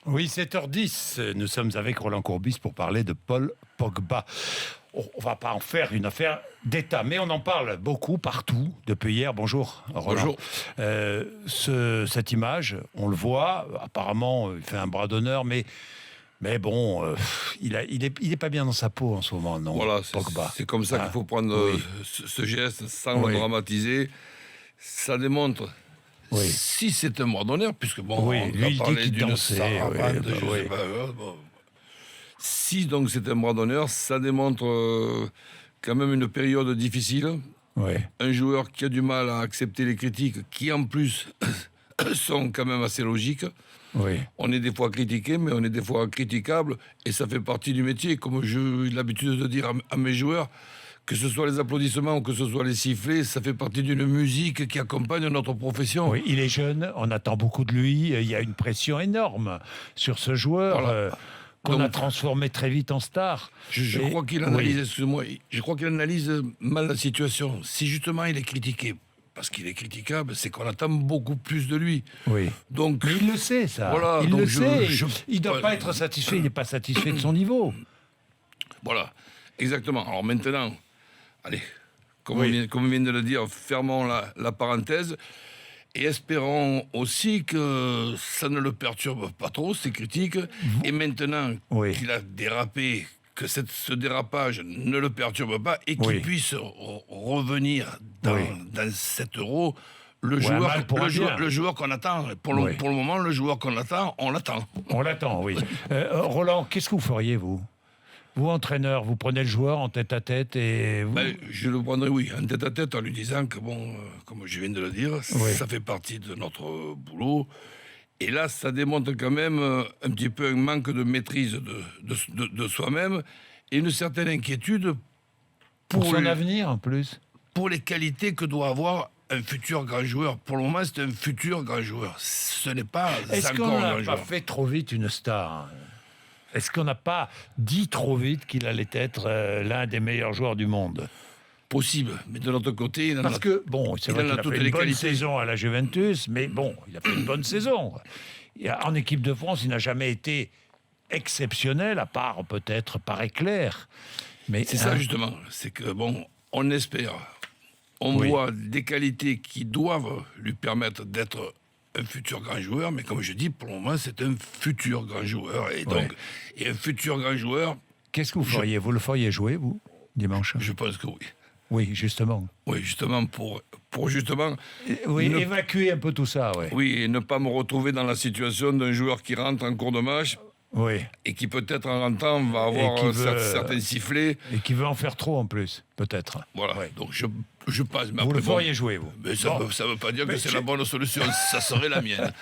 Oui, 7h10, nous sommes avec Roland Courbis pour parler de Paul Pogba. On ne va pas en faire une affaire d'État, mais on en parle beaucoup, partout, depuis hier. Bonjour, Roland. Cette image, on le voit, apparemment, il fait un bras d'honneur, mais bon, il est pas bien dans sa peau en ce moment, non, voilà, Pogba. C'est comme ça qu'il faut prendre ce geste sans le dramatiser. Ça démontre... Oui. Si c'est un bras d'honneur, puisque bon, oui, on lui, va parler d'une dansait, saravane, Si donc c'est un bras d'honneur, ça démontre quand même une période difficile. Oui. Un joueur qui a du mal à accepter les critiques, qui en plus sont quand même assez logiques. Oui. On est des fois critiqué, mais on est des fois critiquable, et ça fait partie du métier. Comme j'ai l'habitude de dire à mes joueurs, que ce soit les applaudissements ou que ce soit les sifflets, ça fait partie d'une musique qui accompagne notre profession. Oui, il est jeune, on attend beaucoup de lui, il y a une pression énorme sur ce joueur. Voilà. Qu'on a transformé très vite en star. Je crois qu'il analyse, excuse-moi, je crois qu'il analyse mal la situation. Si justement il est critiqué, parce qu'il est critiquable, c'est qu'on attend beaucoup plus de lui. Oui. Donc, mais il le sait, ça. Voilà, il donc le sait. Il ne doit pas être satisfait, il n'est pas satisfait de son niveau. Voilà, exactement. Alors maintenant, allez, comme on vient de le dire, fermons la parenthèse. Et espérons aussi que ça ne le perturbe pas trop, ces critiques. Et maintenant qu'il a dérapé, que ce dérapage ne le perturbe pas et qu'il puisse revenir dans cet Euro, le joueur qu'on attend. Pour le moment, le joueur qu'on attend, on l'attend. On l'attend, oui. Roland, qu'est-ce que vous feriez, vous ? Vous, entraîneur, vous prenez le joueur en tête-à-tête et vous... Je le prendrais, en tête-à-tête, en lui disant que, bon, comme je viens de le dire, ça fait partie de notre boulot. Et là, ça démontre quand même un petit peu un manque de maîtrise de soi-même et une certaine inquiétude pour son avenir, en plus. Pour les qualités que doit avoir un futur grand joueur. Pour le moment, c'est un futur grand joueur. Ce n'est pas encore un grand joueur. Est-ce qu'on n'a pas fait trop vite une star ? Est-ce qu'on n'a pas dit trop vite qu'il allait être l'un des meilleurs joueurs du monde ? Possible, mais de l'autre côté, il en Parce que, bon, c'est vrai qu'il a fait une bonne saison à la Juventus, mais bon, il a fait une bonne saison. En équipe de France, il n'a jamais été exceptionnel, à part peut-être par éclair. Mais c'est ça, justement. C'est que, bon, on espère, on voit des qualités qui doivent lui permettre d'être un futur grand joueur, mais comme je dis, pour le moment, c'est un futur grand joueur. Et donc, et un futur grand joueur... Qu'est-ce que vous feriez ? Vous le feriez jouer, vous, dimanche ? Je pense que oui. Oui, justement. Oui, justement, pour justement... évacuer un peu tout ça, Oui, et ne pas me retrouver dans la situation d'un joueur qui rentre en cours de match... Et qui peut-être en rentrant va avoir certains sifflets. Et qui veut en faire trop en plus, peut-être. Voilà, donc je passe. Vous le feriez jouer, vous ? Mais ça ne veut pas dire que c'est la bonne solution, ça serait la mienne.